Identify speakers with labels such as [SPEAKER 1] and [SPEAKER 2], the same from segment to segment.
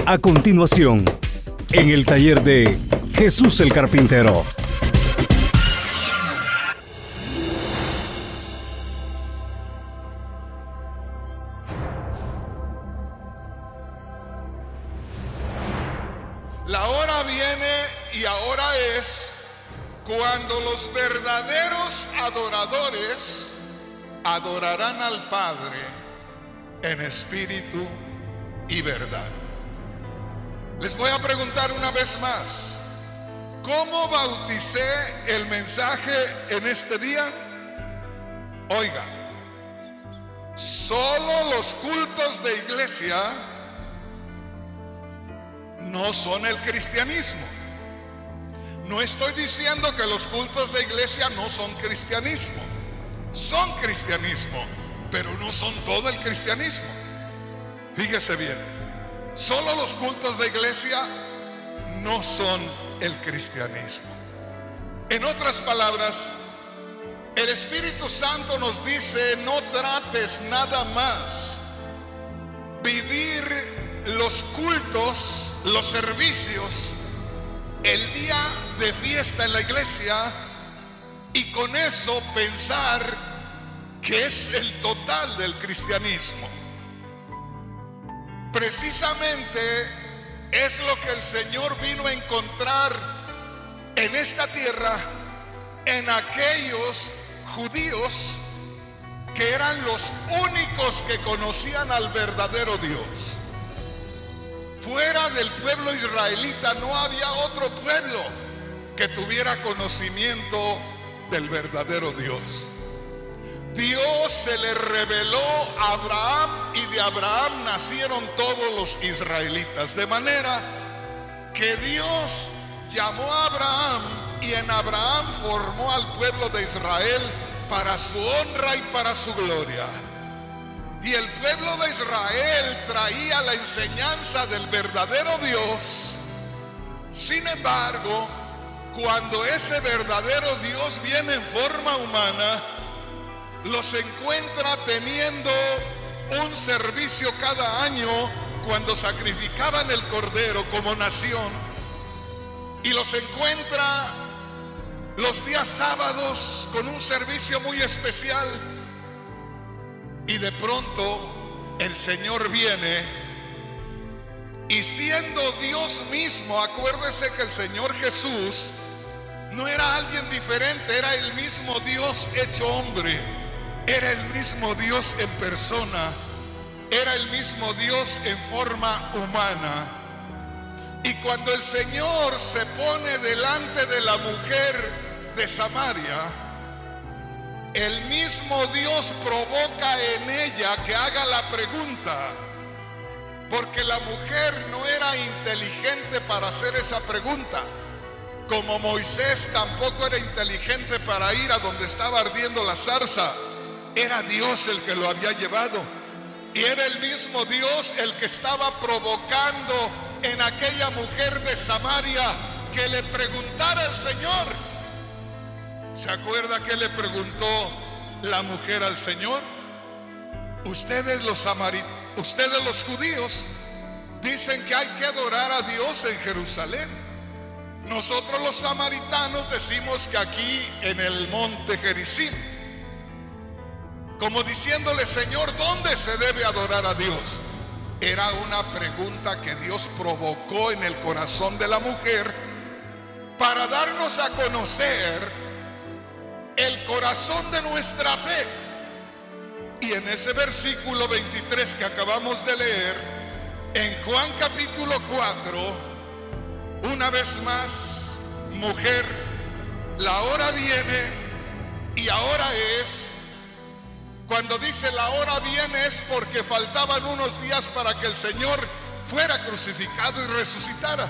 [SPEAKER 1] A continuación, en el taller de Jesús el Carpintero.
[SPEAKER 2] La hora viene y ahora es cuando los verdaderos adoradores adorarán al Padre en espíritu y verdad. Les voy a preguntar una vez más, ¿cómo bauticé el mensaje en este día? Oiga, solo los cultos de iglesia no son el cristianismo. No estoy diciendo que los cultos de iglesia no son cristianismo. Son cristianismo, pero no son todo el cristianismo. Fíjese bien. Solo los cultos de iglesia no son el cristianismo. En otras palabras, el Espíritu Santo nos dice: no trates nada más vivir los cultos, los servicios, el día de fiesta en la iglesia y con eso pensar que es el total del cristianismo. Precisamente es lo que el Señor vino a encontrar en esta tierra en aquellos judíos que eran los únicos que conocían al verdadero Dios. Fuera del pueblo israelita no había otro pueblo que tuviera conocimiento del verdadero Dios. Dios se le reveló a Abraham y de Abraham nacieron todos los israelitas. De manera que Dios llamó a Abraham y en Abraham formó al pueblo de Israel para su honra y para su gloria. Y el pueblo de Israel traía la enseñanza del verdadero Dios. Sin embargo, cuando ese verdadero Dios viene en forma humana, los encuentra teniendo un servicio cada año cuando sacrificaban el cordero como nación, y los encuentra los días sábados con un servicio muy especial. Y de pronto el Señor viene y siendo Dios mismo, acuérdese que el Señor Jesús no era alguien diferente, era el mismo Dios hecho hombre. Era el mismo Dios en persona, era el mismo Dios en forma humana. Y cuando el Señor se pone delante de la mujer de Samaria, el mismo Dios provoca en ella que haga la pregunta, porque la mujer no era inteligente para hacer esa pregunta, como Moisés tampoco era inteligente para ir a donde estaba ardiendo la zarza. Era Dios el que lo había llevado, y era el mismo Dios el que estaba provocando en aquella mujer de Samaria que le preguntara al Señor. ¿Se acuerda que le preguntó la mujer al Señor? Ustedes los judíos dicen que hay que adorar a Dios en Jerusalén. Nosotros los samaritanos decimos que aquí en el monte Gerizim. Como diciéndole: Señor, ¿dónde se debe adorar a Dios? Era una pregunta que Dios provocó en el corazón de la mujer para darnos a conocer el corazón de nuestra fe. Y en ese versículo 23 que acabamos de leer, en Juan capítulo 4, una vez más: mujer, la hora viene y ahora es. Cuando dice la hora viene es porque faltaban unos días para que el Señor fuera crucificado y resucitara.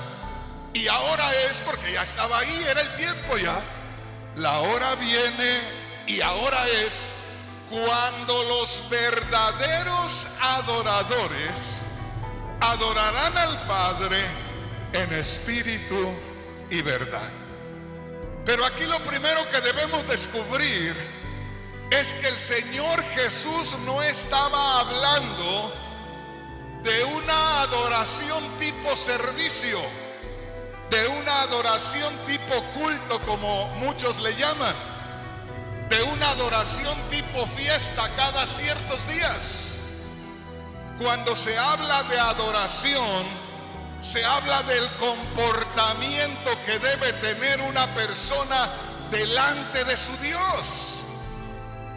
[SPEAKER 2] Y ahora es porque ya estaba ahí, era el tiempo ya. La hora viene y ahora es cuando los verdaderos adoradores adorarán al Padre en espíritu y verdad. Pero aquí lo primero que debemos descubrir es que el Señor Jesús no estaba hablando de una adoración tipo servicio, de una adoración tipo culto como muchos le llaman, de una adoración tipo fiesta cada ciertos días. Cuando se habla de adoración, se habla del comportamiento que debe tener una persona delante de su Dios.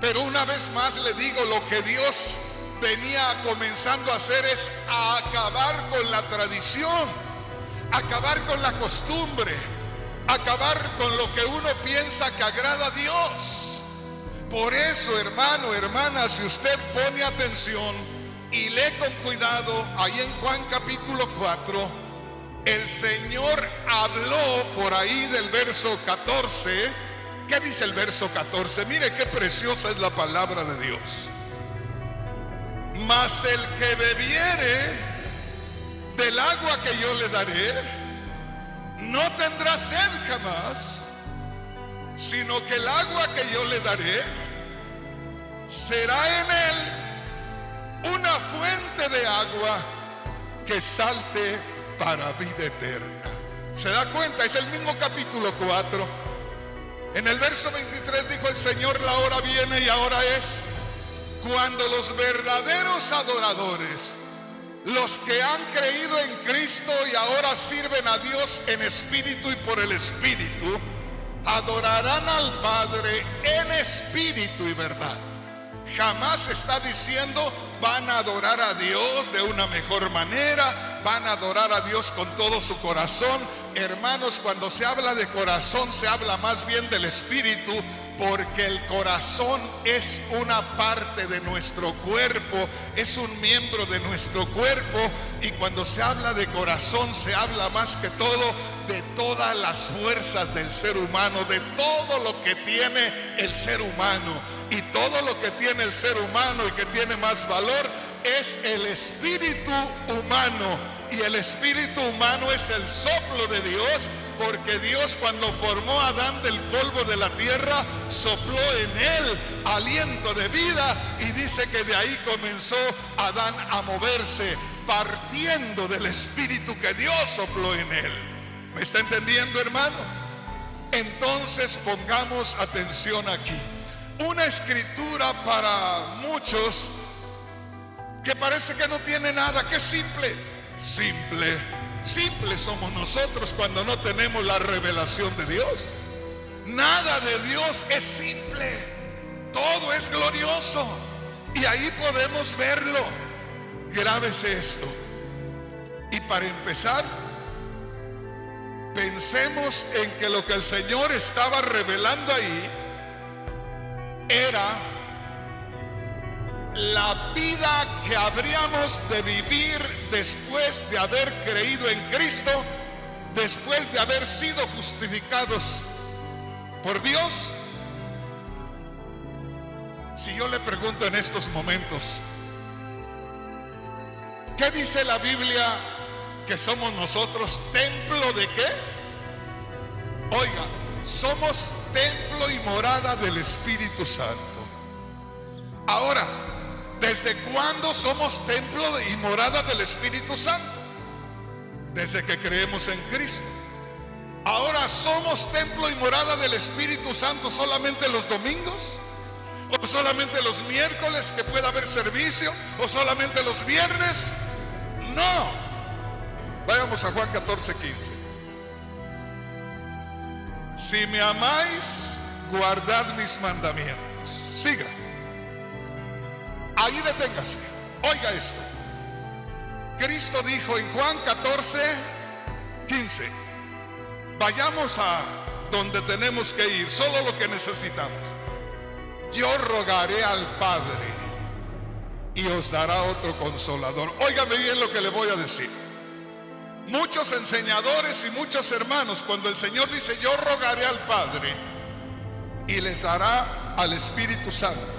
[SPEAKER 2] Pero una vez más le digo, lo que Dios venía comenzando a hacer es a acabar con la tradición, acabar con la costumbre, acabar con lo que uno piensa que agrada a Dios. Por eso, hermano, hermana, si usted pone atención y lee con cuidado, ahí en Juan capítulo 4, el Señor habló por ahí del verso 14. ¿Qué dice el verso 14? Mire qué preciosa es la palabra de Dios. Mas el que bebiere del agua que yo le daré, no tendrá sed jamás, sino que el agua que yo le daré será en él una fuente de agua que salte para vida eterna. ¿Se da cuenta? Es el mismo capítulo 4. En el verso 23 dijo el Señor: la hora viene y ahora es, cuando los verdaderos adoradores, los que han creído en Cristo y ahora sirven a Dios en espíritu y por el Espíritu, adorarán al Padre en espíritu y verdad. Jamás está diciendo van a adorar a Dios de una mejor manera, van a adorar a Dios con todo su corazón. Hermanos, cuando se habla de corazón, se habla más bien del espíritu, porque el corazón es una parte de nuestro cuerpo, es un miembro de nuestro cuerpo, y cuando se habla de corazón, se habla más que todo de todas las fuerzas del ser humano, de todo lo que tiene el ser humano. Y todo lo que tiene el ser humano y que tiene más valor es el espíritu humano. Y el espíritu humano es el soplo de Dios, porque Dios, cuando formó a Adán del polvo de la tierra, sopló en él aliento de vida, y dice que de ahí comenzó Adán a moverse, partiendo del espíritu que Dios sopló en él. ¿Me está entendiendo, hermano? Entonces pongamos atención aquí. Una escritura para muchos que parece que no tiene nada, que es simple. Simple somos nosotros cuando no tenemos la revelación de Dios. Nada de Dios es simple, todo es glorioso, y ahí podemos verlo. Grábese esto. Y para empezar, pensemos en que lo que el Señor estaba revelando ahí era la vida que habríamos de vivir después de haber creído en Cristo, después de haber sido justificados por Dios. Si yo le pregunto en estos momentos, ¿qué dice la Biblia que somos nosotros? ¿Templo de qué? Oiga, somos templo y morada del Espíritu Santo. Ahora, ¿desde cuándo somos templo y morada del Espíritu Santo? Desde que creemos en Cristo. Ahora, ¿somos templo y morada del Espíritu Santo solamente los domingos? ¿O solamente los miércoles que pueda haber servicio? ¿O solamente los viernes? No. Vayamos a Juan 14:15. Si me amáis, guardad mis mandamientos. Siga. Ahí deténgase. Oiga esto. Cristo dijo en Juan 14:15: vayamos a donde tenemos que ir, solo lo que necesitamos. Yo rogaré al Padre y os dará otro consolador. Óigame bien lo que le voy a decir. Muchos enseñadores y muchos hermanos, cuando el Señor dice yo rogaré al Padre y les dará al Espíritu Santo,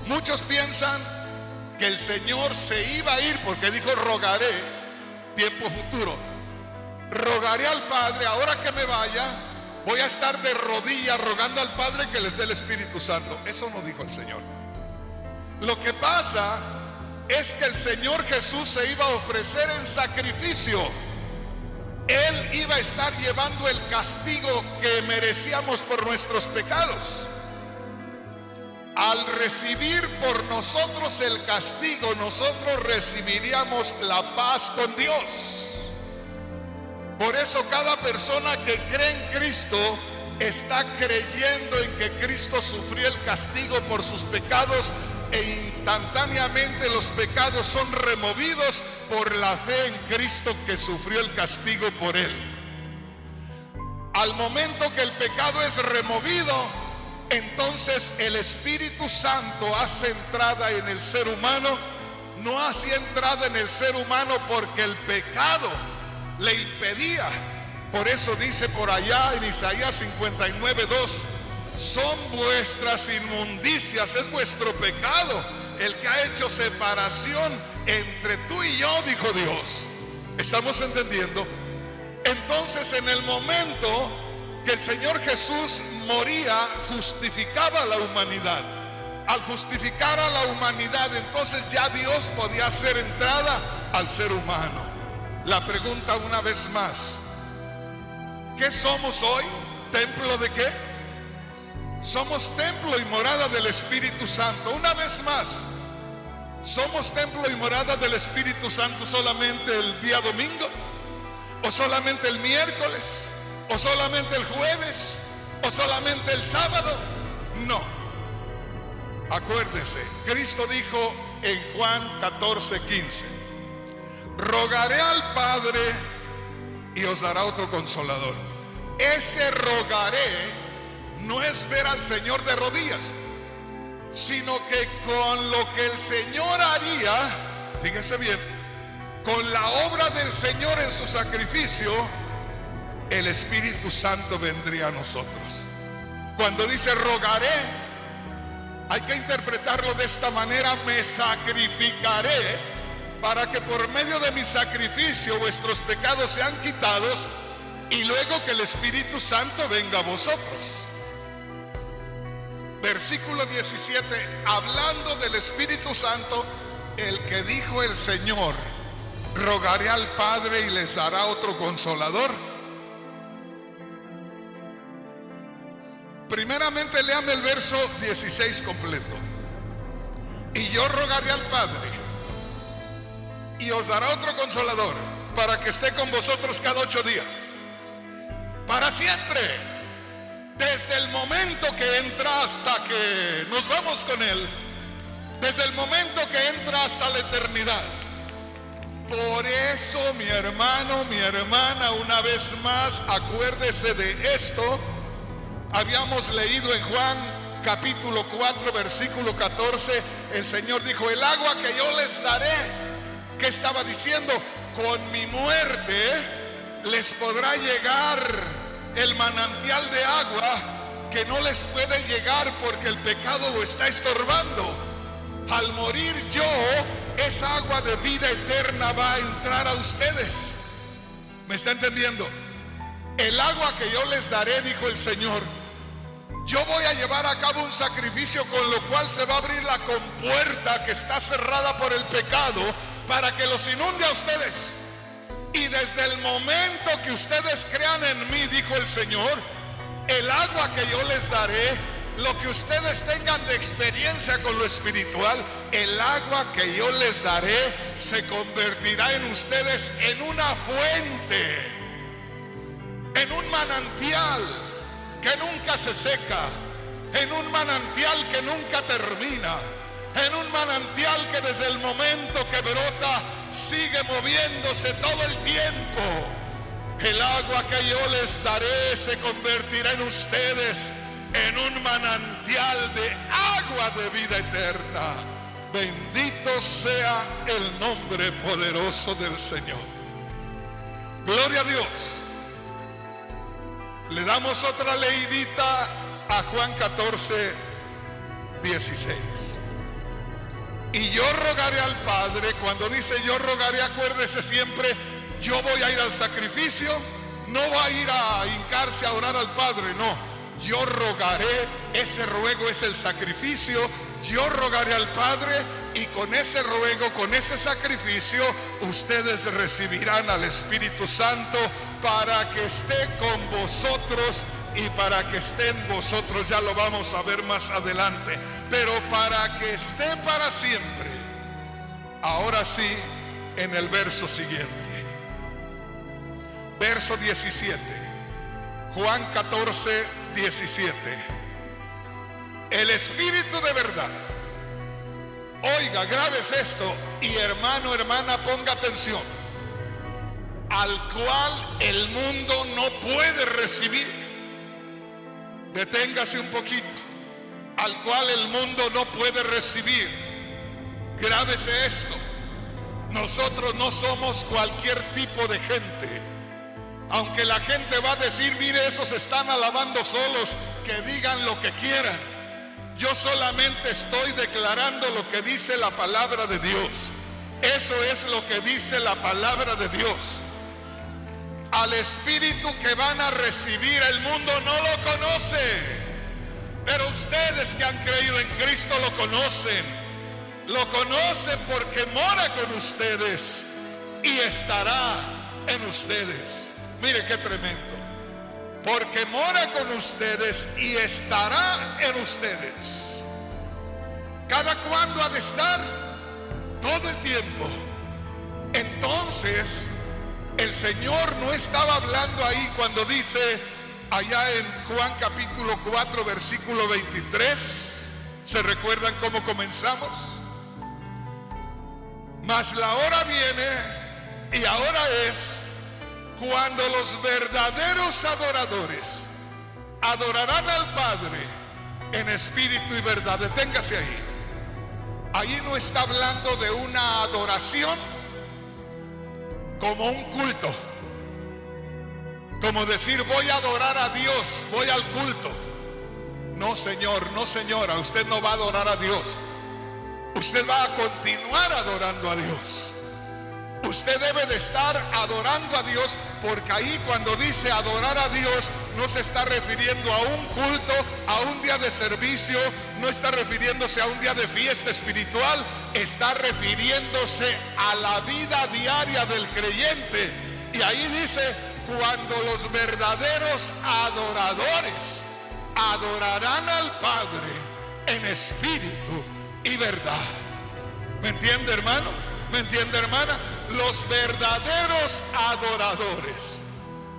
[SPEAKER 2] muchos piensan que el Señor se iba a ir, porque dijo rogaré, tiempo futuro. Rogaré al Padre ahora que me vaya voy a estar de rodillas rogando al Padre que les dé el Espíritu Santo. Eso no dijo el Señor. Lo que pasa es que el Señor Jesús se iba a ofrecer en sacrificio. Él iba a estar llevando el castigo que merecíamos por nuestros pecados. Al recibir por nosotros el castigo, nosotros recibiríamos la paz con Dios. Por eso cada persona que cree en Cristo está creyendo en que Cristo sufrió el castigo por sus pecados, e instantáneamente los pecados son removidos por la fe en Cristo que sufrió el castigo por él. Al momento que el pecado es removido, entonces el Espíritu Santo hace entrada en el ser humano. No hacía entrada en el ser humano porque el pecado le impedía. Por eso dice por allá en Isaías 59:2: son vuestras inmundicias, es vuestro pecado el que ha hecho separación entre tú y yo, dijo Dios. ¿Estamos entendiendo? Entonces, en el momento que el Señor Jesús moría, justificaba a la humanidad. Al justificar a la humanidad, entonces ya Dios podía hacer entrada al ser humano. La pregunta una vez más: ¿qué somos hoy? ¿Templo de qué? Somos templo y morada del Espíritu Santo. Una vez más, ¿somos templo y morada del Espíritu Santo solamente el día domingo? ¿O solamente el miércoles? ¿O solamente el jueves? ¿O solamente el sábado? No. Acuérdese, Cristo dijo en Juan 14:15: rogaré al Padre y os dará otro consolador. Ese rogaré no es ver al Señor de rodillas, sino que con lo que el Señor haría, fíjese bien, con la obra del Señor en su sacrificio, el Espíritu Santo vendría a nosotros. Cuando dice rogaré, hay que interpretarlo de esta manera: me sacrificaré para que por medio de mi sacrificio vuestros pecados sean quitados, y luego que el Espíritu Santo venga a vosotros. Versículo 17, hablando del Espíritu Santo, el que dijo el Señor: rogaré al Padre y les dará otro consolador. Primeramente léame el verso 16 completo. Y yo rogaré al Padre y os dará otro consolador para que esté con vosotros cada 8 días, para siempre. Desde el momento que entra hasta que nos vamos con Él, desde el momento que entra hasta la eternidad. Por eso, mi hermano, mi hermana, una vez más, acuérdese de esto. Habíamos leído en Juan capítulo 4, versículo 14, el Señor dijo: el agua que yo les daré. ¿Qué estaba diciendo? Con mi muerte les podrá llegar el manantial de agua que no les puede llegar porque el pecado lo está estorbando. Al morir yo, esa agua de vida eterna va a entrar a ustedes. ¿Me está entendiendo? El agua que yo les daré, dijo el Señor, yo voy a llevar a cabo un sacrificio con lo cual se va a abrir la compuerta que está cerrada por el pecado para que los inunde a ustedes. Y desde el momento que ustedes crean en mí, dijo el Señor, el agua que yo les daré, lo que ustedes tengan de experiencia con lo espiritual, el agua que yo les daré se convertirá en ustedes en una fuente, en un manantial que nunca se seca, en un manantial que nunca termina, en un manantial que desde el momento que brota sigue moviéndose todo el tiempo. El agua que yo les daré se convertirá en ustedes en un manantial de agua de vida eterna. Bendito sea el nombre poderoso del Señor. Gloria a Dios. Le damos otra leidita a Juan 14, 16. Y yo rogaré al Padre. Cuando dice yo rogaré, acuérdese siempre, yo voy a ir al sacrificio, no va a ir a hincarse a orar al Padre, no. Yo rogaré, ese ruego es el sacrificio. Yo rogaré al Padre y con ese ruego, con ese sacrificio, ustedes recibirán al Espíritu Santo para que esté con vosotros y para que esté en vosotros. Ya lo vamos a ver más adelante, pero para que esté para siempre. Ahora sí, en el verso siguiente, verso 17, Juan 14, 17. El Espíritu de verdad. Oiga, grabes esto y hermano, hermana, ponga atención. Al cual el mundo no puede recibir. Deténgase un poquito. Al cual el mundo no puede recibir. Grábese esto. Nosotros no somos cualquier tipo de gente. Aunque la gente va a decir, mire, esos están alabando solos, que digan lo que quieran. Yo solamente estoy declarando lo que dice la palabra de Dios. Eso es lo que dice la palabra de Dios. Al Espíritu que van a recibir, el mundo no lo conoce, pero ustedes que han creído en Cristo lo conocen. Lo conocen porque mora con ustedes y estará en ustedes. Mire qué tremendo. Porque mora con ustedes y estará en ustedes. ¿Cada cuándo ha de estar? Todo el tiempo. Entonces, el Señor no estaba hablando ahí cuando dice allá en Juan capítulo 4 versículo 23. ¿Se recuerdan cómo comenzamos? Mas la hora viene y ahora es cuando los verdaderos adoradores adorarán al Padre en espíritu y verdad. Deténgase ahí. Ahí no está hablando de una adoración como un culto, como decir voy a adorar a Dios, voy al culto. No, señor, no, señora, usted no va a adorar a Dios. Usted va a continuar adorando a Dios. Usted debe de estar adorando a Dios, porque ahí cuando dice adorar a Dios no se está refiriendo a un culto, a un día de servicio, no está refiriéndose a un día de fiesta espiritual, está refiriéndose a la vida diaria del creyente. Y ahí dice, cuando los verdaderos adoradores adorarán al Padre en espíritu y verdad. ¿Me entiende, hermano? ¿Me entiende, hermana? Los verdaderos adoradores.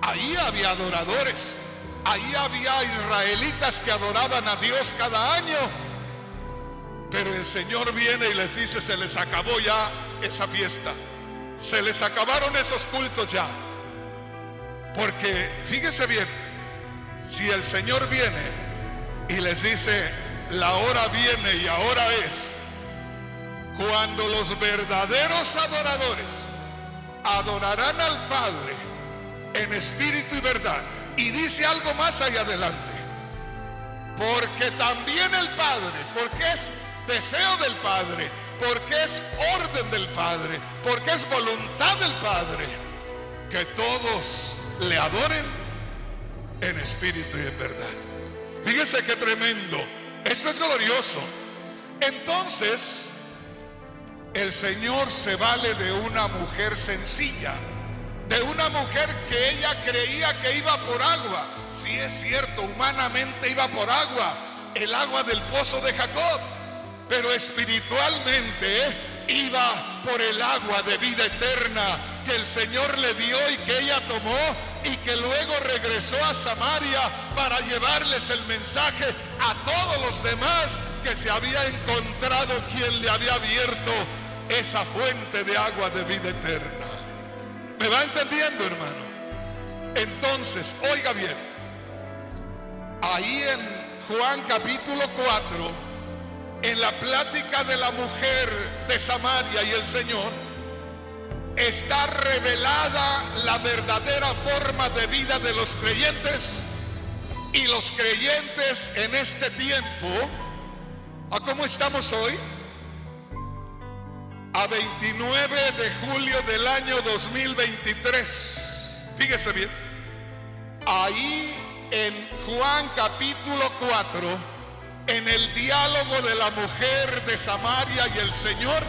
[SPEAKER 2] Ahí había adoradores. Ahí había israelitas que adoraban a Dios cada año. Pero el Señor viene y les dice, se les acabó ya esa fiesta. Se les acabaron esos cultos ya. Porque fíjese bien, si el Señor viene y les dice, la hora viene y ahora es cuando los verdaderos adoradores adorarán al Padre en espíritu y verdad. Y dice algo más allá adelante, porque también el Padre, porque es deseo del Padre, porque es orden del Padre, porque es voluntad del Padre, que todos le adoren en espíritu y en verdad. Fíjense qué tremendo. Esto es glorioso. Entonces, el Señor se vale de una mujer sencilla, de una mujer que ella creía que iba por agua. Sí, es cierto, humanamente iba por agua, el agua del pozo de Jacob, pero espiritualmente iba por el agua de vida eterna que el Señor le dio y que ella tomó, y que luego regresó a Samaria para llevarles el mensaje a todos los demás, que se había encontrado quien le había abierto esa fuente de agua de vida eterna. ¿Me va entendiendo, hermano? Entonces, oiga bien, ahí en Juan capítulo 4, en la plática de la mujer de Samaria y el Señor, está revelada la verdadera forma de vida de los creyentes. Y los creyentes en este tiempo, ¿a cómo estamos hoy? A 29 de julio del año 2023. Fíjese bien, ahí en Juan capítulo 4, en el diálogo de la mujer de Samaria y el Señor,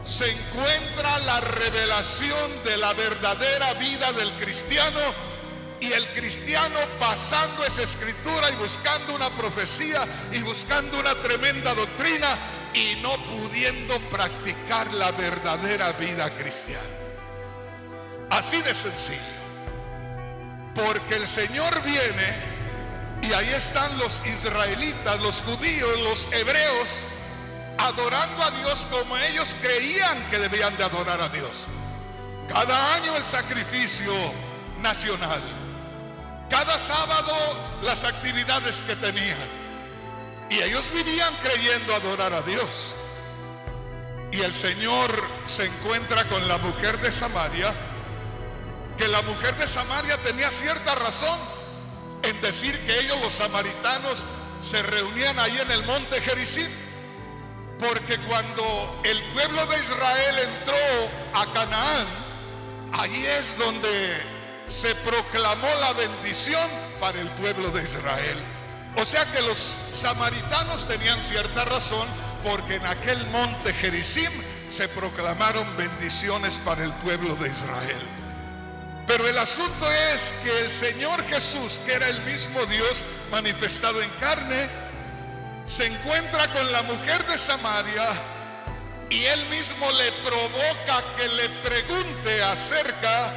[SPEAKER 2] se encuentra la revelación de la verdadera vida del cristiano, y el cristiano pasando esa escritura y buscando una profecía y buscando una tremenda doctrina y no pudiendo practicar la verdadera vida cristiana. Así de sencillo. Porque el Señor viene y ahí están los israelitas, los judíos, los hebreos, adorando a Dios como ellos creían que debían de adorar a Dios. Cada año el sacrificio nacional, cada sábado las actividades que tenían, y ellos vivían creyendo adorar a Dios. Y el Señor se encuentra con la mujer de Samaria, que la mujer de Samaria tenía cierta razón en decir que ellos, los samaritanos, se reunían ahí en el monte Gerizim, porque cuando el pueblo de Israel entró a Canaán, ahí es donde se proclamó la bendición para el pueblo de Israel. O sea que los samaritanos tenían cierta razón, porque en aquel monte Gerizim se proclamaron bendiciones para el pueblo de Israel. Pero el asunto es que el Señor Jesús, que era el mismo Dios manifestado en carne, se encuentra con la mujer de Samaria, y él mismo le provoca que le pregunte acerca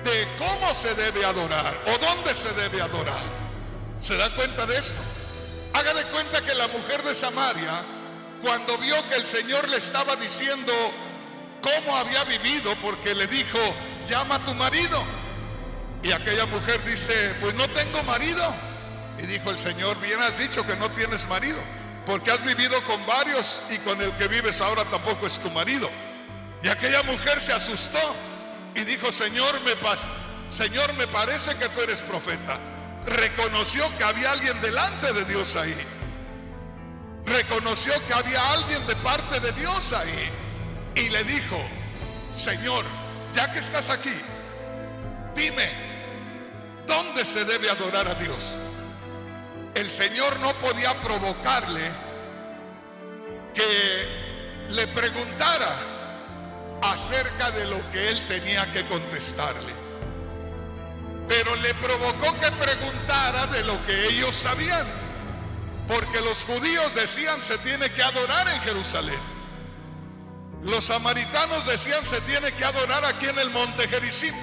[SPEAKER 2] de cómo se debe adorar o dónde se debe adorar. ¿Se da cuenta de esto? Haga de cuenta que la mujer de Samaria, cuando vio que el Señor le estaba diciendo cómo había vivido, porque le dijo: llama a tu marido, y aquella mujer dice: pues no tengo marido. Y dijo el Señor: bien has dicho que no tienes marido, porque has vivido con varios y con el que vives ahora tampoco es tu marido. Y aquella mujer se asustó y dijo: Señor, me parece que tú eres profeta. Reconoció que había alguien delante de Dios ahí. Reconoció que había alguien de parte de Dios ahí. Y le dijo: Señor, ya que estás aquí, dime, ¿dónde se debe adorar a Dios? El Señor no podía provocarle que le preguntara acerca de lo que él tenía que contestarle, pero le provocó que preguntara de lo que ellos sabían, porque los judíos decían: se tiene que adorar en Jerusalén. Los samaritanos decían: se tiene que adorar aquí en el monte Gerizim.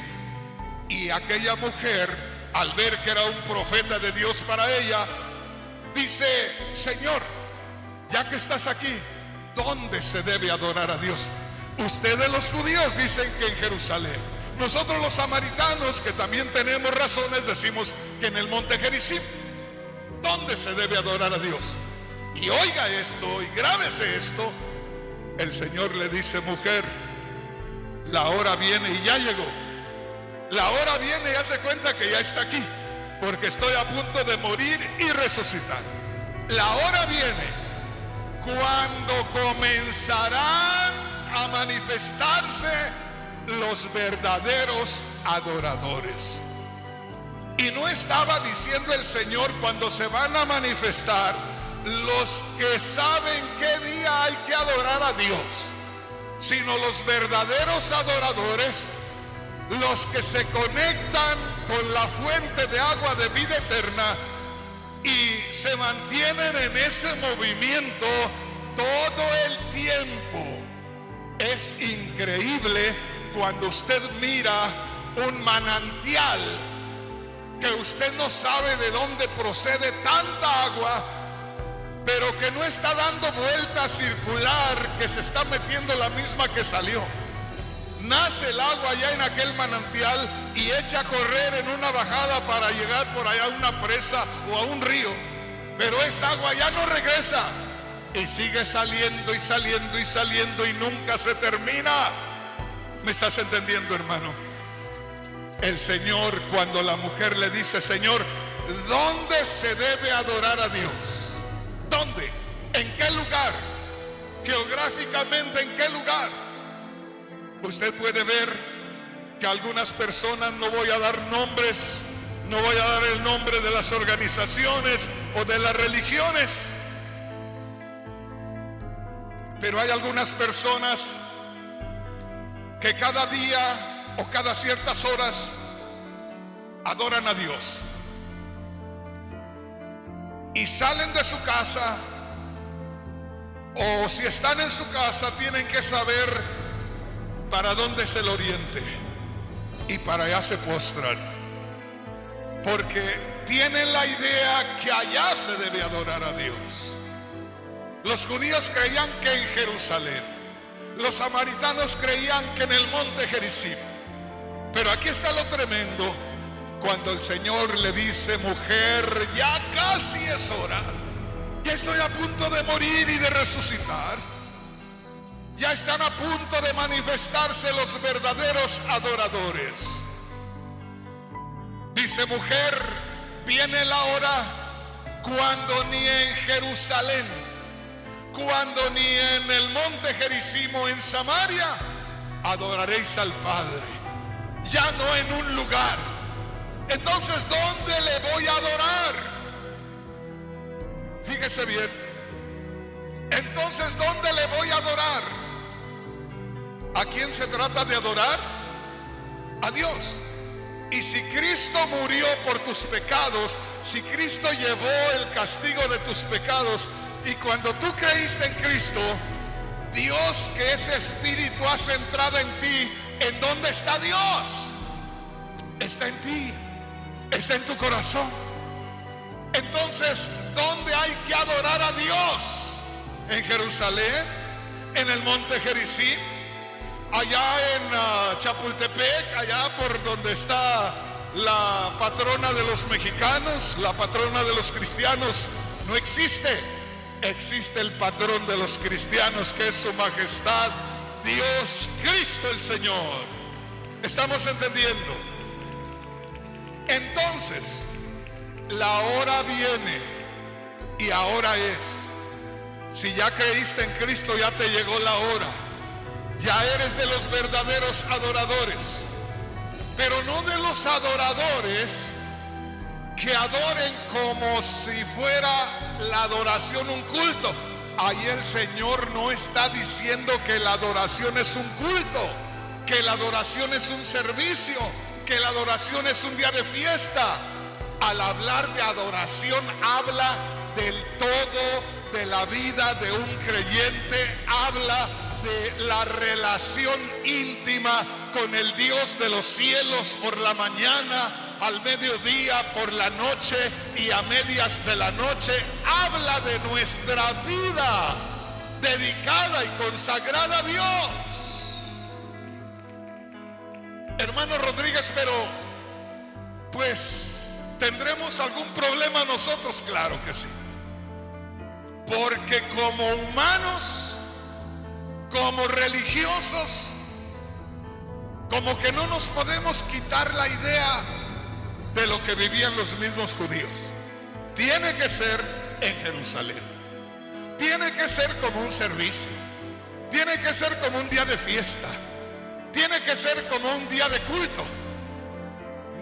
[SPEAKER 2] Y aquella mujer, al ver que era un profeta de Dios para ella, dice: Señor, ya que estás aquí, ¿dónde se debe adorar a Dios? Ustedes los judíos dicen que en Jerusalén. Nosotros los samaritanos, que también tenemos razones, decimos que en el monte Gerizim. ¿Dónde se debe adorar a Dios? Y oiga esto, y grábese esto. El Señor le dice: mujer, la hora viene y ya llegó. La hora viene y hace cuenta que ya está aquí, porque estoy a punto de morir y resucitar. La hora viene cuando comenzarán a manifestarse los verdaderos adoradores. Y no estaba diciendo el Señor: cuando se van a manifestar los que saben qué día hay que adorar a Dios, sino los verdaderos adoradores, los que se conectan con la fuente de agua de vida eterna y se mantienen en ese movimiento todo el tiempo. Es increíble cuando usted mira un manantial que usted no sabe de dónde procede tanta agua, pero que no está dando vuelta circular, que se está metiendo la misma que salió. Nace el agua allá en aquel manantial y echa a correr en una bajada para llegar por allá a una presa o a un río, pero esa agua ya no regresa y sigue saliendo y saliendo y saliendo y nunca se termina. ¿Me estás entendiendo, hermano? El Señor, cuando la mujer le dice: Señor, ¿dónde se debe adorar a Dios? ¿Dónde? ¿En qué lugar? Geográficamente, ¿en qué lugar? Usted puede ver que algunas personas, no voy a dar nombres No voy a dar el nombre de las organizaciones o de las religiones, pero hay algunas personas que cada día o cada ciertas horas adoran a Dios y salen de su casa, o si están en su casa tienen que saber para dónde es el oriente, y para allá se postran, porque tienen la idea que allá se debe adorar a Dios. Los judíos creían que en Jerusalén, los samaritanos creían que en el monte Gerizim. Pero aquí está lo tremendo, cuando el Señor le dice: mujer, ya casi es hora, ya estoy a punto de morir y de resucitar, ya están a punto de manifestarse los verdaderos adoradores. Dice: mujer, viene la hora cuando ni en Jerusalén, cuando ni en el monte Gerizim o en Samaria adoraréis al Padre, ya no en un lugar. Entonces, ¿dónde le voy a adorar? Fíjese bien. Entonces, ¿dónde le voy a adorar? ¿A quién se trata de adorar? A Dios. Y si Cristo murió por tus pecados, si Cristo llevó el castigo de tus pecados, y cuando tú creíste en Cristo, Dios, que ese Espíritu hace entrada en ti, ¿en dónde está Dios? Está en ti, está en tu corazón. Entonces, ¿dónde hay que adorar a Dios? ¿En Jerusalén? ¿En el monte Gerizim? Allá en Chapultepec, allá por donde está la patrona de los mexicanos, la patrona de los cristianos? No existe. Existe el patrón de los cristianos, que es su majestad Dios Cristo el Señor. ¿Estamos entendiendo? Entonces, la hora viene, y ahora es. Si ya creíste en Cristo, ya te llegó la hora. Ya eres de los verdaderos adoradores, pero no de los adoradores que adoren como si fuera la adoración un culto. Ahí el Señor no está diciendo que la adoración es un culto, que la adoración es un servicio, que la adoración es un día de fiesta. Al hablar de adoración, habla del todo de la vida de un creyente, habla de la relación íntima con el Dios de los cielos, por la mañana, al mediodía, por la noche y a medias de la noche. Habla de nuestra vida dedicada y consagrada a Dios. Hermano Rodríguez, pero pues ¿tendremos algún problema nosotros? Claro que sí, porque como humanos, como religiosos, como que no nos podemos quitar la idea de lo que vivían los mismos judíos. Tiene que ser en Jerusalén, tiene que ser como un servicio, tiene que ser como un día de fiesta, tiene que ser como un día de culto.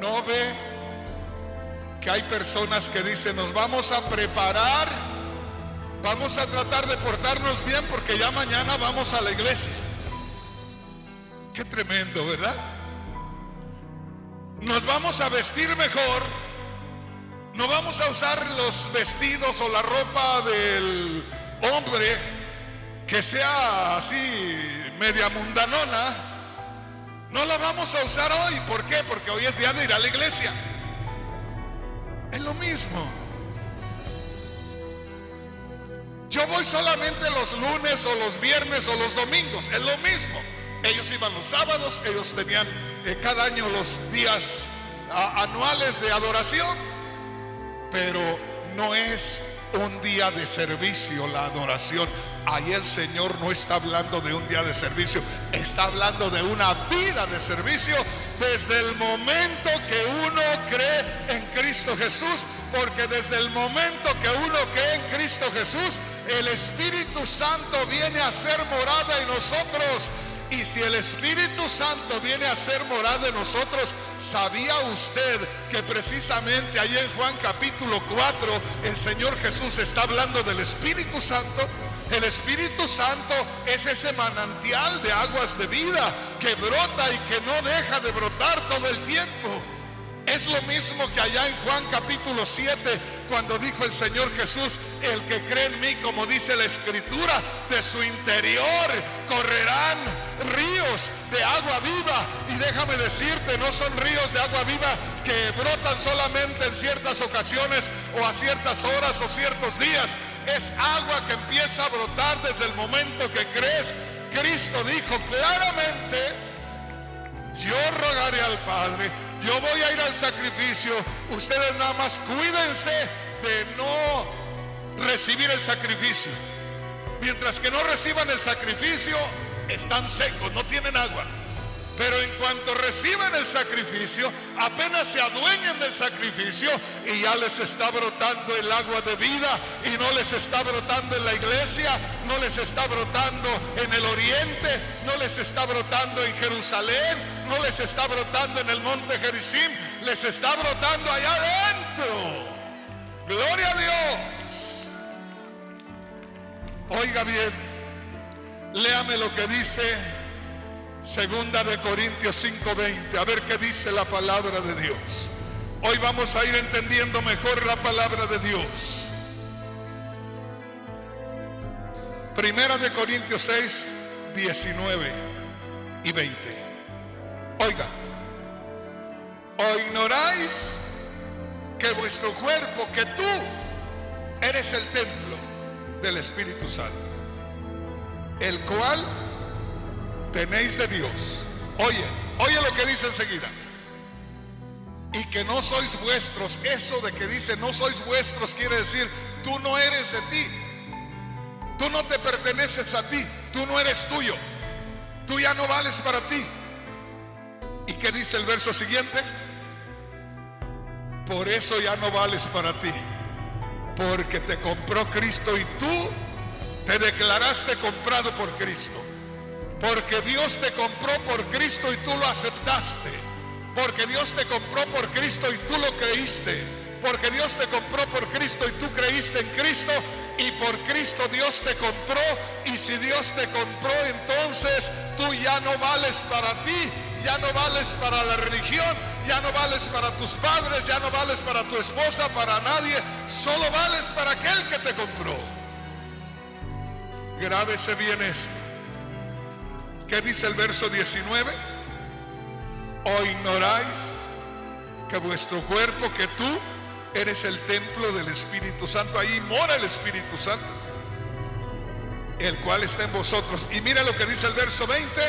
[SPEAKER 2] ¿No ve que hay personas que dicen: nos vamos a preparar, vamos a tratar de portarnos bien porque ya mañana vamos a la iglesia? Qué tremendo, ¿verdad? Nos vamos a vestir mejor, no vamos a usar los vestidos o la ropa del hombre que sea así media mundanona. No la vamos a usar hoy. ¿Por qué? Porque hoy es día de ir a la iglesia. Es lo mismo. Yo voy solamente los lunes o los viernes o los domingos. Es lo mismo. Ellos iban los sábados, ellos tenían cada año los días anuales de adoración, pero no es un día de servicio la adoración. Ahí el Señor no está hablando de un día de servicio, está hablando de una vida de servicio desde el momento que uno cree en Cristo Jesús, porque desde el momento que uno cree en Cristo Jesús, el Espíritu Santo viene a ser morada en nosotros Y si el Espíritu Santo viene a ser morada en nosotros, ¿sabía usted que precisamente ahí en Juan capítulo 4 el Señor Jesús está hablando del Espíritu Santo? El Espíritu Santo es ese manantial de aguas de vida que brota y que no deja de brotar todo el tiempo. Es lo mismo que allá en Juan capítulo 7, cuando dijo el Señor Jesús: el que cree en mí, como dice la Escritura, de su interior correrán ríos de agua viva. Y déjame decirte, no son ríos de agua viva que brotan solamente en ciertas ocasiones o a ciertas horas o ciertos días. Es agua que empieza a brotar desde el momento que crees. Cristo dijo claramente: yo rogaré al Padre, yo voy a ir al sacrificio, ustedes nada más cuídense de no recibir el sacrificio. Mientras que no reciban el sacrificio, están secos, no tienen agua. Pero en cuanto reciben el sacrificio, apenas se adueñen del sacrificio y ya les está brotando el agua de vida. Y no les está brotando en la iglesia, no les está brotando en el oriente, no les está brotando en Jerusalén, no les está brotando en el monte Gerizim, les está brotando allá adentro. Gloria a Dios. Oiga bien, léame lo que dice Segunda de Corintios 5:20, a ver qué dice la palabra de Dios. Hoy vamos a ir entendiendo mejor la palabra de Dios. Primera de Corintios 6, 19 y 20. Oiga, ¿o ignoráis que vuestro cuerpo, que tú eres el templo del Espíritu Santo, el cual tenéis de Dios? Oye lo que dice enseguida. Y que no sois vuestros. Eso de que dice no sois vuestros quiere decir tú no eres de ti, tú no te perteneces a ti, tú no eres tuyo, tú ya no vales para ti. ¿Y qué dice el verso siguiente? Por eso ya no vales para ti, porque te compró Cristo y tú te declaraste comprado por Cristo. Porque Dios te compró por Cristo y tú lo aceptaste. Porque Dios te compró por Cristo y tú lo creíste. Porque Dios te compró por Cristo y tú creíste en Cristo. Y por Cristo Dios te compró. Y si Dios te compró, entonces tú ya no vales para ti, ya no vales para la religión, ya no vales para tus padres, ya no vales para tu esposa, para nadie. Solo vales para aquel que te compró. Grábese bien esto. ¿Qué dice el verso 19? ¿O ignoráis que vuestro cuerpo, que tú eres el templo del Espíritu Santo? Ahí mora el Espíritu Santo, el cual está en vosotros. Y mira lo que dice el verso 20: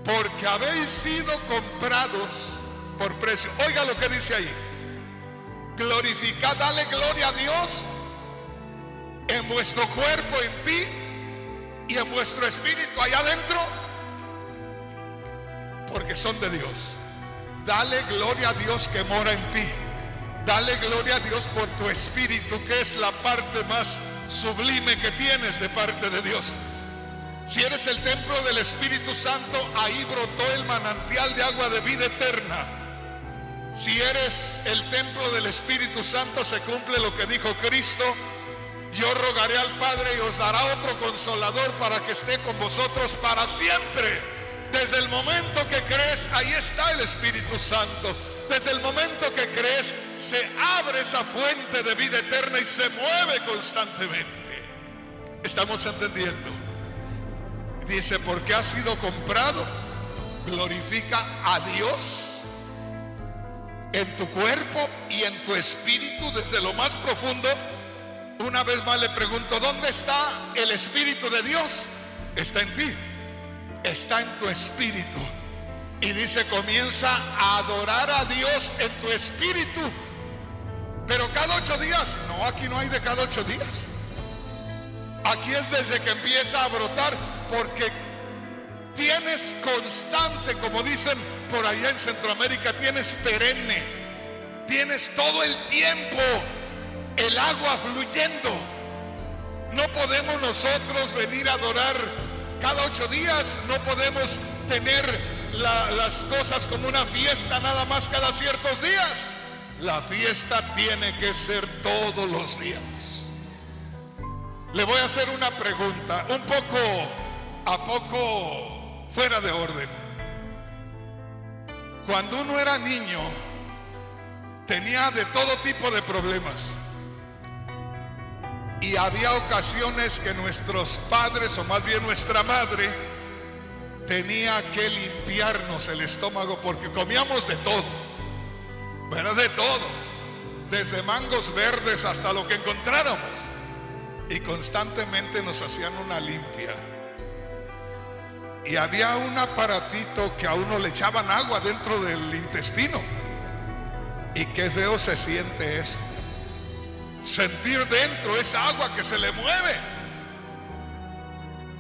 [SPEAKER 2] porque habéis sido comprados por precio. Oiga lo que dice ahí: glorificad, dale gloria a Dios en vuestro cuerpo, en ti y en vuestro espíritu allá adentro, porque son de Dios. Dale gloria a Dios que mora en ti. Dale gloria a Dios por tu espíritu, que es la parte más sublime que tienes de parte de Dios. Si eres el templo del Espíritu Santo, ahí brotó el manantial de agua de vida eterna. Si eres el templo del Espíritu Santo, se cumple lo que dijo Cristo: yo rogaré al Padre y os dará otro consolador para que esté con vosotros para siempre. Desde el momento que crees, ahí está el Espíritu Santo. Desde el momento que crees, se abre esa fuente de vida eterna y se mueve constantemente. ¿Estamos entendiendo? Dice, porque ha sido comprado, glorifica a Dios en tu cuerpo y en tu espíritu desde lo más profundo. Una vez más le pregunto, ¿dónde está el Espíritu de Dios? Está en ti, está en tu espíritu. Y dice, comienza a adorar a Dios en tu espíritu. Pero cada 8 días, no, aquí no hay de cada 8 días. Aquí es desde que empieza a brotar, porque tienes constante, como dicen por allá en Centroamérica, tienes perenne, tienes todo el tiempo el agua fluyendo. No podemos nosotros venir a adorar cada 8 días, no podemos tener las cosas como una fiesta nada más cada ciertos días. La fiesta tiene que ser todos los días. Le voy a hacer una pregunta, un poco fuera de orden. Cuando uno era niño, tenía de todo tipo de problemas. Y había ocasiones que nuestros padres, o más bien nuestra madre, tenía que limpiarnos el estómago porque comíamos de todo, pero de todo, desde mangos verdes hasta lo que encontráramos, y constantemente nos hacían una limpia. Y había un aparatito que a uno le echaban agua dentro del intestino, y qué feo se siente eso, sentir dentro esa agua que se le mueve.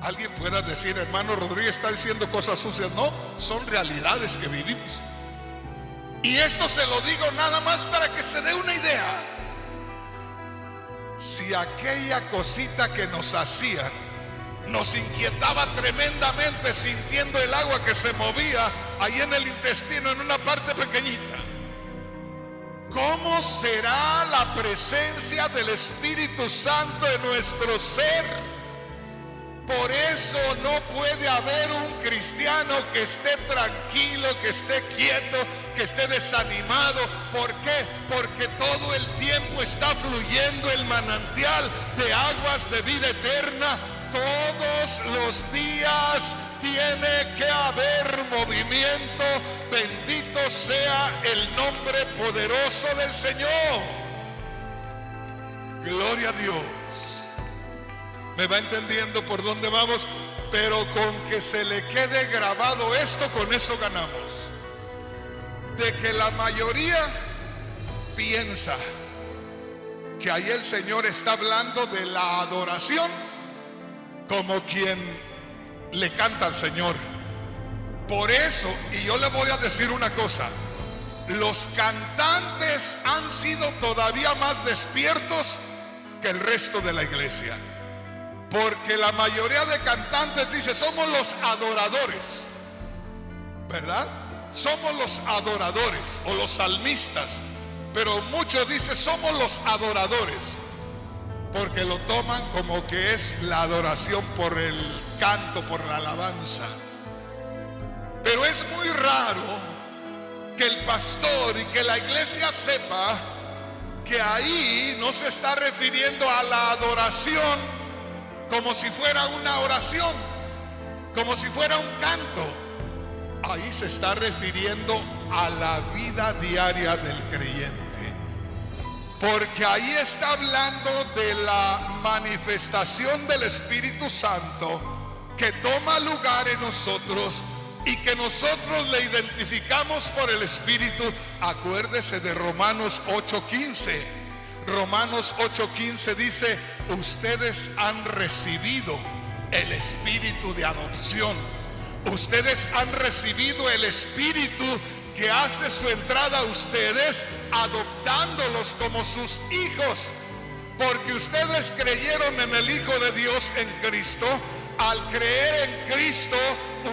[SPEAKER 2] Alguien pueda decir, hermano Rodríguez está diciendo cosas sucias. No, son realidades que vivimos. Y esto se lo digo nada más para que se dé una idea. Si aquella cosita que nos hacían nos inquietaba tremendamente, sintiendo el agua que se movía ahí en el intestino, en una parte pequeñita, ¿cómo será la presencia del Espíritu Santo en nuestro ser? Por eso no puede haber un cristiano que esté tranquilo, que esté quieto, que esté desanimado. ¿Por qué? Porque todo el tiempo está fluyendo el manantial de aguas de vida eterna. Todos los días tiene que haber movimiento. Bendito sea el nombre poderoso del Señor. Gloria a Dios. ¿Me va entendiendo por dónde vamos? Pero con que se le quede grabado esto, con eso ganamos. De que la mayoría piensa que ahí el Señor está hablando de la adoración como quien le canta al Señor. Por eso, y yo le voy a decir una cosa, los cantantes han sido todavía más despiertos que el resto de la iglesia. Porque la mayoría de cantantes dice, somos los adoradores, ¿verdad? Somos los adoradores o los salmistas. Pero muchos dicen, somos los adoradores, porque lo toman como que es la adoración por el canto, por la alabanza. Pero es muy raro que el pastor y que la iglesia sepa que ahí no se está refiriendo a la adoración como si fuera una oración, como si fuera un canto. Ahí se está refiriendo a la vida diaria del creyente, porque ahí está hablando de la manifestación del Espíritu Santo que toma lugar en nosotros y que nosotros le identificamos por el Espíritu. Acuérdese de Romanos 8:15. Romanos 8:15 dice, ustedes han recibido el espíritu de adopción. Ustedes han recibido el espíritu que hace su entrada a ustedes, adoptándolos como sus hijos. Porque ustedes creyeron en el Hijo de Dios, en Cristo. Al creer en Cristo,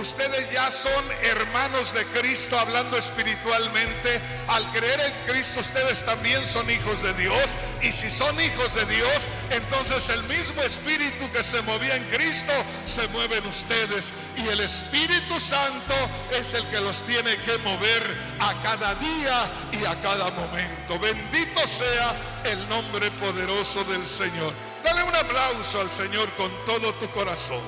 [SPEAKER 2] ustedes ya son hermanos de Cristo, hablando espiritualmente. Al creer en Cristo, ustedes también son hijos de Dios. Y si son hijos de Dios, entonces el mismo espíritu que se movía en Cristo se mueve en ustedes. Y el Espíritu Santo es el que los tiene que mover a cada día y a cada momento. Bendito sea el nombre poderoso del Señor. Dale un aplauso al Señor con todo tu corazón.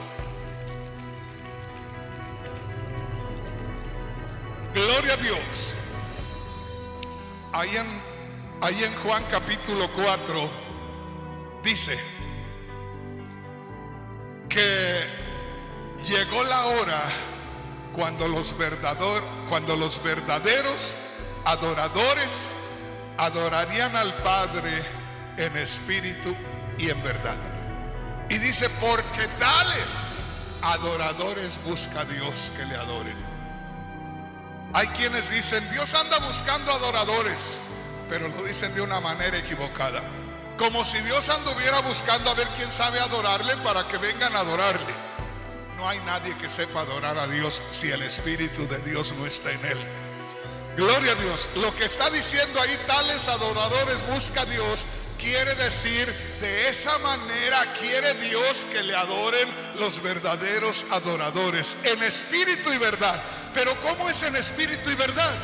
[SPEAKER 2] Gloria a Dios. Ahí en Juan capítulo 4 dice que llegó la hora cuando los verdaderos adoradores adorarían al Padre en espíritu y en verdad. Y dice, porque tales adoradores busca Dios que le adoren. Hay quienes dicen, Dios anda buscando adoradores, pero lo dicen de una manera equivocada, como si Dios anduviera buscando a ver quién sabe adorarle para que vengan a adorarle. no hay nadie que sepa adorar a Dios si el Espíritu de Dios no está en él. Gloria a Dios. Lo que está diciendo ahí, tales adoradores busca a Dios, quiere decir, de esa manera quiere Dios que le adoren los verdaderos adoradores, en espíritu y verdad. Pero ¿cómo es en espíritu y verdad?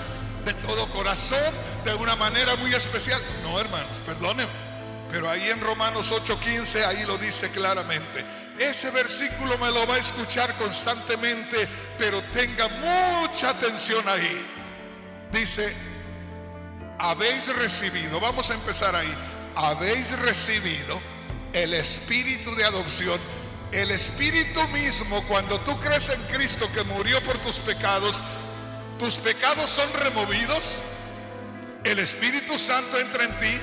[SPEAKER 2] De todo corazón, de una manera muy especial. No, hermanos, perdónenme, pero ahí en Romanos 8:15, ahí lo dice claramente. Ese versículo me lo va a escuchar constantemente, pero tenga mucha atención ahí. Dice, habéis recibido, vamos a empezar ahí, habéis recibido el espíritu de adopción. El espíritu mismo, cuando tú crees en Cristo que murió por tus pecados son removidos. El Espíritu Santo entra en ti.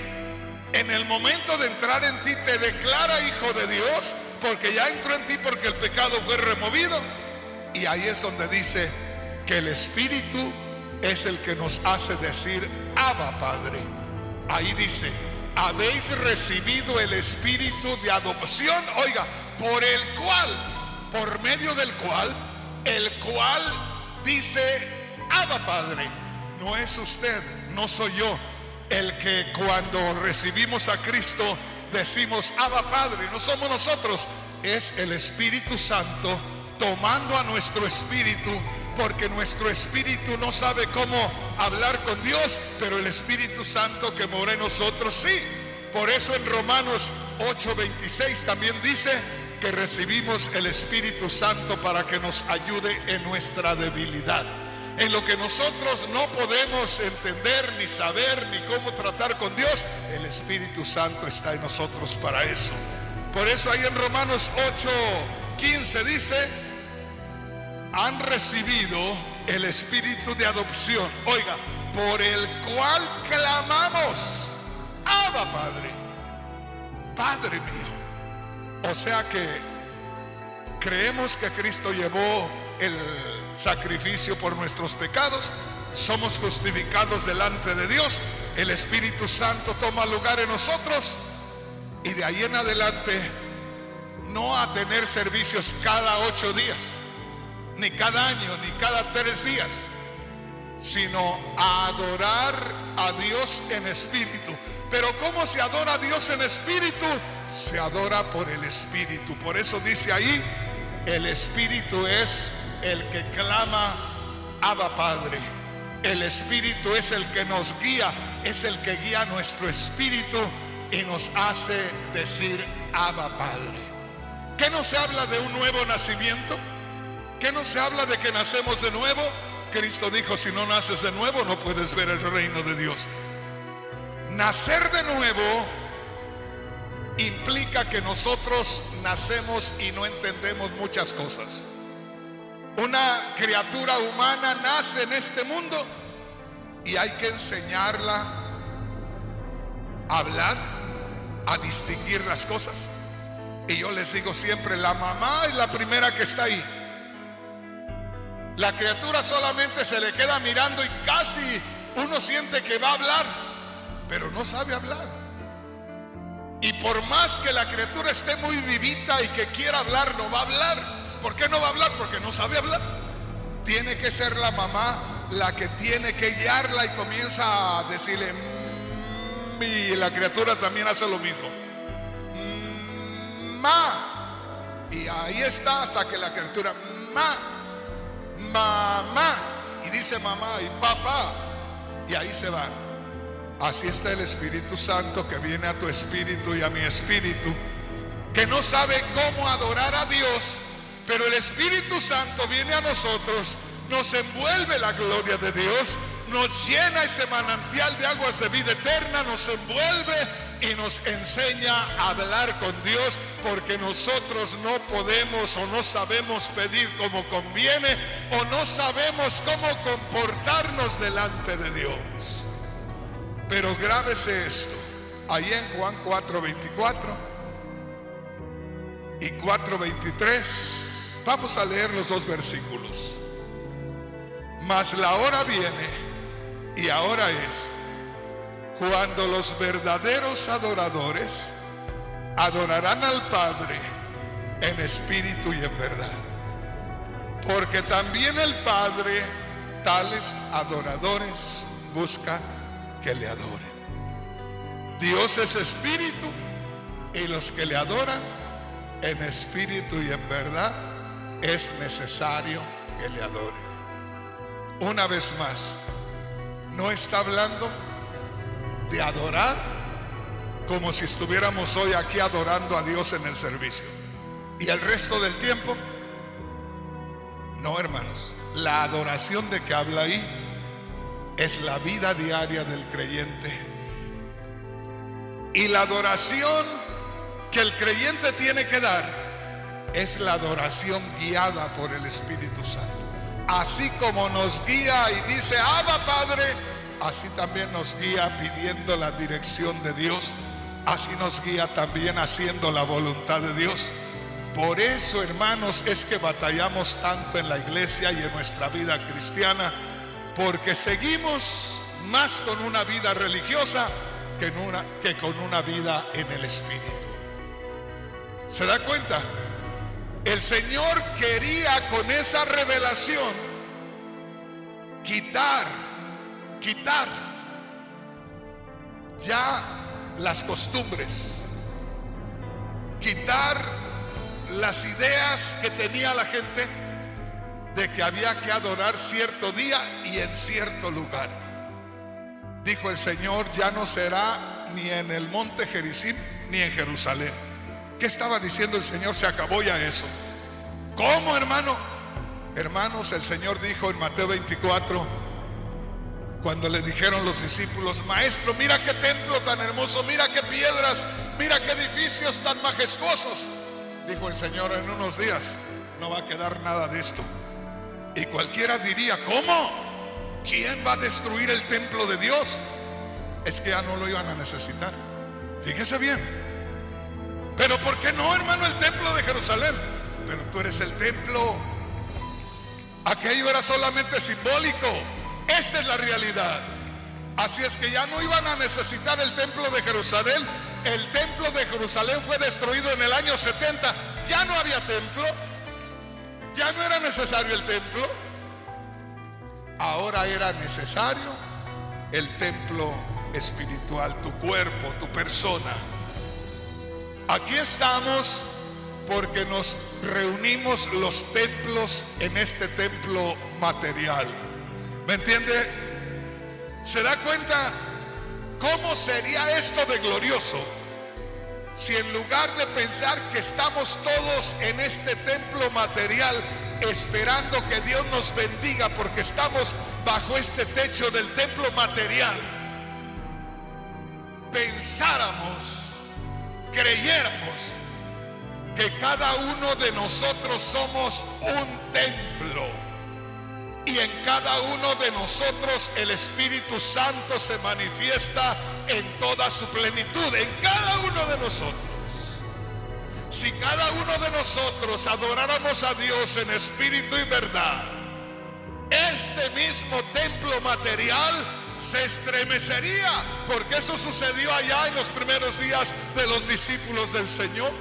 [SPEAKER 2] En el momento de entrar en ti te declara hijo de Dios, porque ya entró en ti, porque el pecado fue removido. Y ahí es donde dice que el Espíritu es el que nos hace decir Abba, Padre. Ahí dice, habéis recibido el espíritu de adopción, oiga, por medio del cual, el cual dice Abba, Padre. No es usted, no soy yo el que cuando recibimos a Cristo decimos Abba, Padre. No somos nosotros, es el Espíritu Santo tomando a nuestro espíritu, porque nuestro espíritu no sabe cómo hablar con Dios, pero el Espíritu Santo que mora en nosotros sí. Por eso en Romanos 8:26 también dice que recibimos el Espíritu Santo para que nos ayude en nuestra debilidad, en lo que nosotros no podemos entender, ni saber, ni cómo tratar con Dios. El Espíritu Santo está en nosotros para eso. Por eso ahí en Romanos 8:15 dice, han recibido el espíritu de adopción, oiga, por el cual clamamos Abba, Padre, Padre mío. O sea que creemos que Cristo llevó el sacrificio por nuestros pecados, somos justificados delante de Dios, el Espíritu Santo toma lugar en nosotros, y de ahí en adelante no a tener servicios cada 8 días, ni cada año, ni cada 3 días, sino a adorar a Dios en espíritu. Pero ¿cómo se adora a Dios en espíritu? Se adora por el Espíritu. Por eso dice ahí, el Espíritu es el que clama Abba, Padre. El Espíritu es el que nos guía, es el que guía nuestro espíritu y nos hace decir Abba, Padre. ¿Qué no se habla de un nuevo nacimiento? ¿Qué no se habla de que nacemos de nuevo? Cristo dijo, si no naces de nuevo no puedes ver el reino de Dios. Nacer de nuevo implica que nosotros nacemos y no entendemos muchas cosas. Una criatura humana nace en este mundo y hay que enseñarla a hablar, a distinguir las cosas. Y yo les digo siempre, la mamá es la primera que está ahí. La criatura solamente se le queda mirando y casi uno siente que va a hablar, pero no sabe hablar. Y por más que la criatura esté muy vivita y que quiera hablar, no va a hablar. ¿Por qué no va a hablar? Porque no sabe hablar. Tiene que ser la mamá la que tiene que guiarla y comienza a decirle y la criatura también hace lo mismo, ma, y ahí está hasta que la criatura mamá, y dice mamá y papá, y ahí se va. Así está el Espíritu Santo que viene a tu espíritu y a mi espíritu, que no sabe cómo adorar a Dios, pero el Espíritu Santo viene a nosotros, nos envuelve la gloria de Dios, nos llena ese manantial de aguas de vida eterna, nos envuelve y nos enseña a hablar con Dios, porque nosotros no podemos o no sabemos pedir como conviene, o no sabemos cómo comportarnos delante de Dios. Pero grábese esto, ahí en Juan 4:24 y 4:23, vamos a leer los 2 versículos. Mas la hora viene, y ahora es, cuando los verdaderos adoradores adorarán al Padre en espíritu y en verdad. porque también el Padre tales adoradores busca que le adoren. Dios es espíritu, y los que le adoran en espíritu y en verdad es necesario que le adoren. Una vez más, no está hablando de adorar como si estuviéramos hoy aquí adorando a Dios en el servicio y el resto del tiempo. No, hermanos, la adoración de que habla ahí es la vida diaria del creyente. Y la adoración que el creyente tiene que dar es la adoración guiada por el Espíritu Santo. Así como nos guía y dice Abba Padre, así también nos guía pidiendo la dirección de Dios. Así nos guía también haciendo la voluntad de Dios. Por eso, hermanos, es que batallamos tanto en la iglesia y en nuestra vida cristiana, porque seguimos más con una vida religiosa que con una vida en el Espíritu. ¿Se da cuenta? El Señor quería con esa revelación quitar ya las costumbres, quitar las ideas que tenía la gente de que había que adorar cierto día y en cierto lugar. Dijo el Señor, ya no será ni en el monte Gerizim ni en Jerusalén. ¿Qué estaba diciendo el Señor? Se acabó ya eso. ¿Cómo, hermano? Hermanos, el Señor dijo en Mateo 24, cuando le dijeron los discípulos, maestro, mira qué templo tan hermoso, mira qué piedras, mira qué edificios tan majestuosos. Dijo el Señor, en unos días no va a quedar nada de esto. Y cualquiera diría, ¿cómo? ¿Quién va a destruir el templo de Dios? Es que ya no lo iban a necesitar. Fíjese bien. Pero ¿por qué no, hermano, el templo de Jerusalén? Pero tú eres el templo. Aquello era solamente simbólico. Esta es la realidad. Así es que ya no iban a necesitar el templo de Jerusalén. El templo de Jerusalén fue destruido en el año 70. Ya no había templo. Ya no era necesario el templo. Ahora era necesario el templo espiritual, tu cuerpo, tu persona. Aquí estamos porque nos reunimos los templos en este templo material. ¿Me entiende? ¿Se da cuenta cómo sería esto de glorioso si en lugar de pensar que estamos todos en este templo material esperando que Dios nos bendiga porque estamos bajo este techo del templo material, pensáramos, creyéramos que cada uno de nosotros somos un templo y en cada uno de nosotros el Espíritu Santo se manifiesta en toda su plenitud, en cada uno de nosotros. Si cada uno de nosotros adoráramos a Dios en espíritu y verdad, este mismo templo material se estremecería, porque eso sucedió allá en los primeros días de los discípulos del Señor.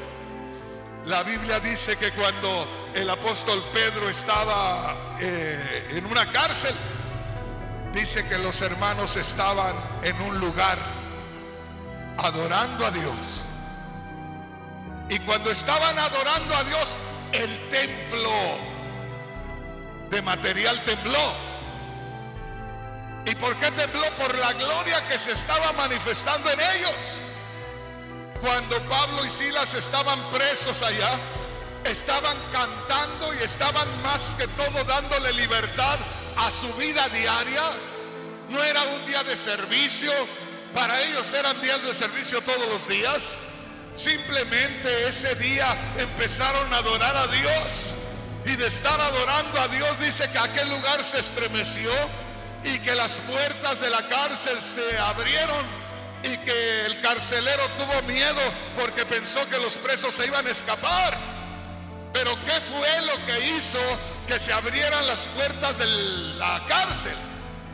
[SPEAKER 2] La Biblia dice que cuando el apóstol Pedro estaba en una cárcel, dice que los hermanos estaban en un lugar adorando a Dios. Y cuando estaban adorando a Dios, el templo de material tembló. ¿Y por qué tembló? Por la gloria que se estaba manifestando en ellos. Cuando Pablo y Silas estaban presos allá, estaban cantando y estaban más que todo dándole libertad a su vida diaria. No era un día de servicio, para ellos eran días de servicio todos los días. Simplemente ese día empezaron a adorar a Dios, y de estar adorando a Dios dice que aquel lugar se estremeció y que las puertas de la cárcel se abrieron y que el carcelero tuvo miedo porque pensó que los presos se iban a escapar. Pero ¿qué fue lo que hizo que se abrieran las puertas de la cárcel?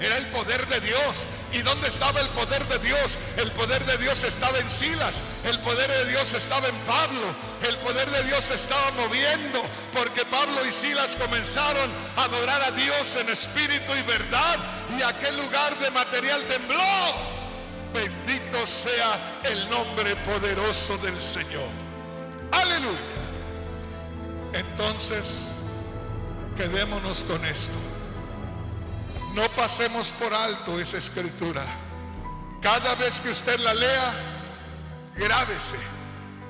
[SPEAKER 2] era el poder de Dios. ¿Y dónde estaba el poder de Dios? El poder de Dios estaba en Silas, el poder de Dios estaba en Pablo, el poder de Dios se estaba moviendo, porque Pablo y Silas comenzaron a adorar a Dios en espíritu y verdad, y aquel lugar de material tembló. Bendito sea el nombre poderoso del Señor. Aleluya. Entonces, quedémonos con esto. No pasemos por alto esa escritura. Cada vez que usted la lea, grábese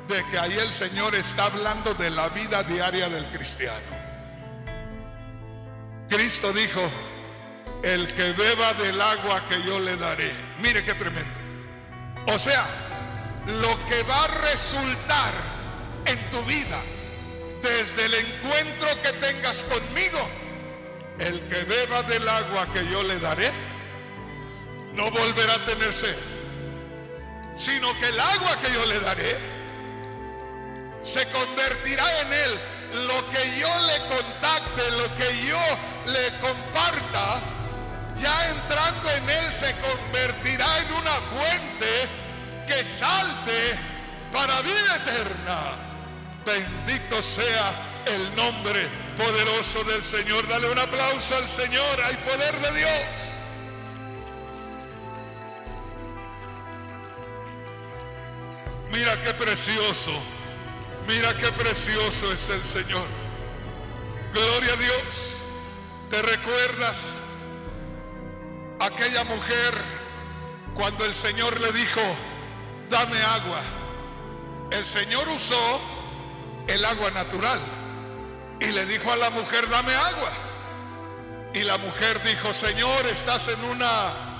[SPEAKER 2] de que ahí el Señor está hablando de la vida diaria del cristiano. Cristo dijo: el que beba del agua que yo le daré. Mire qué tremendo. O sea, lo que va a resultar en tu vida desde el encuentro que tengas conmigo, el que beba del agua que yo le daré no volverá a tener sed, sino que el agua que yo le daré se convertirá en él. Lo que yo le contacte, lo que yo le comparta, ya entrando en él, se convertirá en una fuente que salte para vida eterna. Bendito sea el nombre poderoso del Señor. Dale un aplauso al Señor. Hay poder de Dios. Mira qué precioso, mira qué precioso es el Señor. Gloria a Dios. ¿Te recuerdas aquella mujer cuando el Señor le dijo: dame agua? El Señor usó el agua natural y le dijo a la mujer: dame agua. Y la mujer dijo: Señor, estás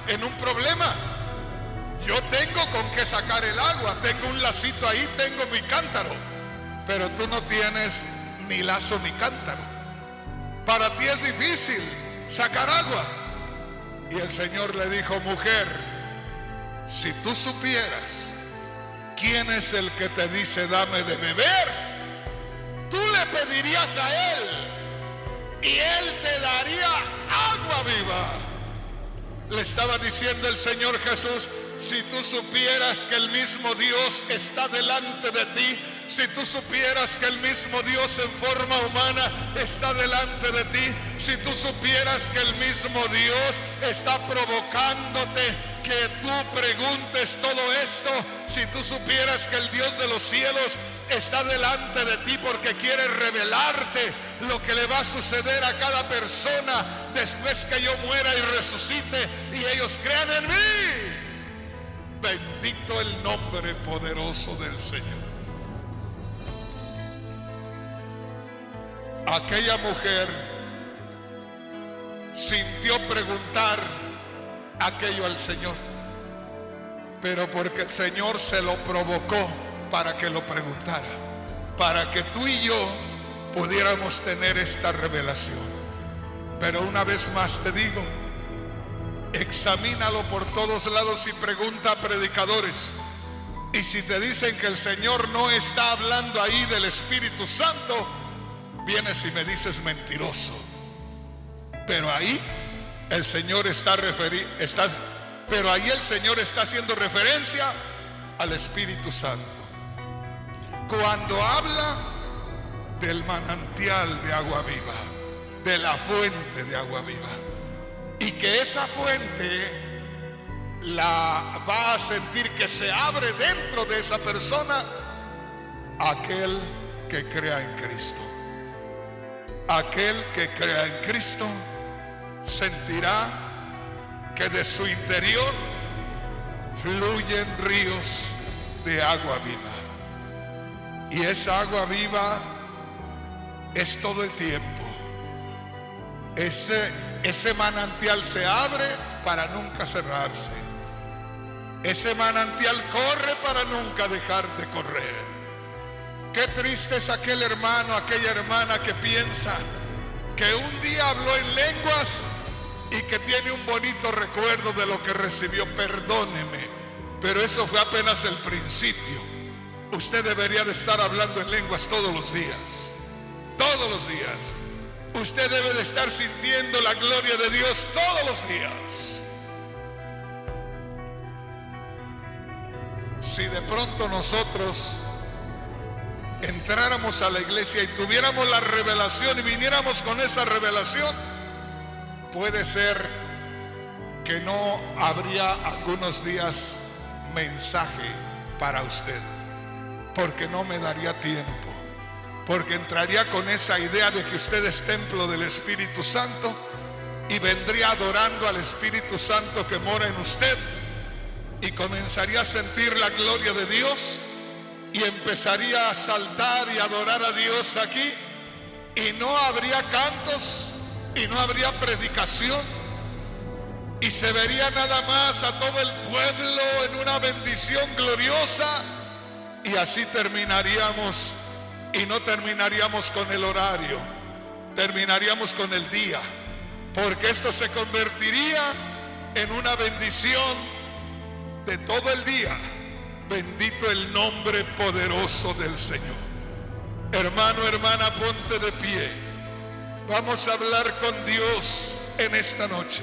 [SPEAKER 2] en un problema. Yo tengo con qué sacar el agua, tengo un lacito ahí, tengo mi cántaro, pero tú no tienes ni lazo ni cántaro. Para ti es difícil sacar agua. Y el Señor le dijo: mujer, si tú supieras quién es el que te dice dame de beber, tú le pedirías a él y él te daría agua viva. Le estaba diciendo el Señor Jesús: si tú supieras que el mismo Dios está delante de ti, si tú supieras que el mismo Dios en forma humana está delante de ti, si tú supieras que el mismo Dios está provocándote que tú preguntes todo esto, si tú supieras que el Dios de los cielos está delante de ti porque quiere revelarte lo que le va a suceder a cada persona después que yo muera y resucite y ellos crean en mí. Bendito el nombre poderoso del Señor. Aquella mujer sintió preguntar aquello al Señor, pero porque el Señor se lo provocó para que lo preguntara, para que tú y yo pudiéramos tener esta revelación. Pero una vez más te digo, examínalo por todos lados y pregunta a predicadores. Y si te dicen que el Señor no está hablando ahí del Espíritu Santo, vienes y me dices mentiroso. Pero ahí el Señor pero ahí el Señor está haciendo referencia al Espíritu Santo. Cuando habla del manantial de agua viva, de la fuente de agua viva, y que esa fuente la va a sentir que se abre dentro de esa persona, aquel que crea en Cristo. Aquel que crea en Cristo sentirá que de su interior fluyen ríos de agua viva. Y esa agua viva es todo el tiempo. Ese manantial se abre para nunca cerrarse. Ese manantial corre para nunca dejar de correr. Qué triste es aquel hermano, aquella hermana que piensa que un día habló en lenguas y que tiene un bonito recuerdo de lo que recibió. Perdóneme, pero eso fue apenas el principio. Usted debería de estar hablando en lenguas todos los días. Todos los días. usted debe de estar sintiendo la gloria de Dios todos los días. Si de pronto nosotros entráramos a la iglesia y tuviéramos la revelación y viniéramos con esa revelación, puede ser que no habría algunos días mensaje para usted, porque no me daría tiempo, porque entraría con esa idea de que usted es templo del Espíritu Santo y vendría adorando al Espíritu Santo que mora en usted y comenzaría a sentir la gloria de Dios y empezaría a saltar y adorar a Dios aquí, y no habría cantos y no habría predicación, y se vería nada más a todo el pueblo en una bendición gloriosa, y así terminaríamos. Y no terminaríamos con el horario, terminaríamos con el día, porque esto se convertiría en una bendición de todo el día. Bendito el nombre poderoso del Señor. Hermano, hermana, ponte de pie. Vamos a hablar con Dios en esta noche.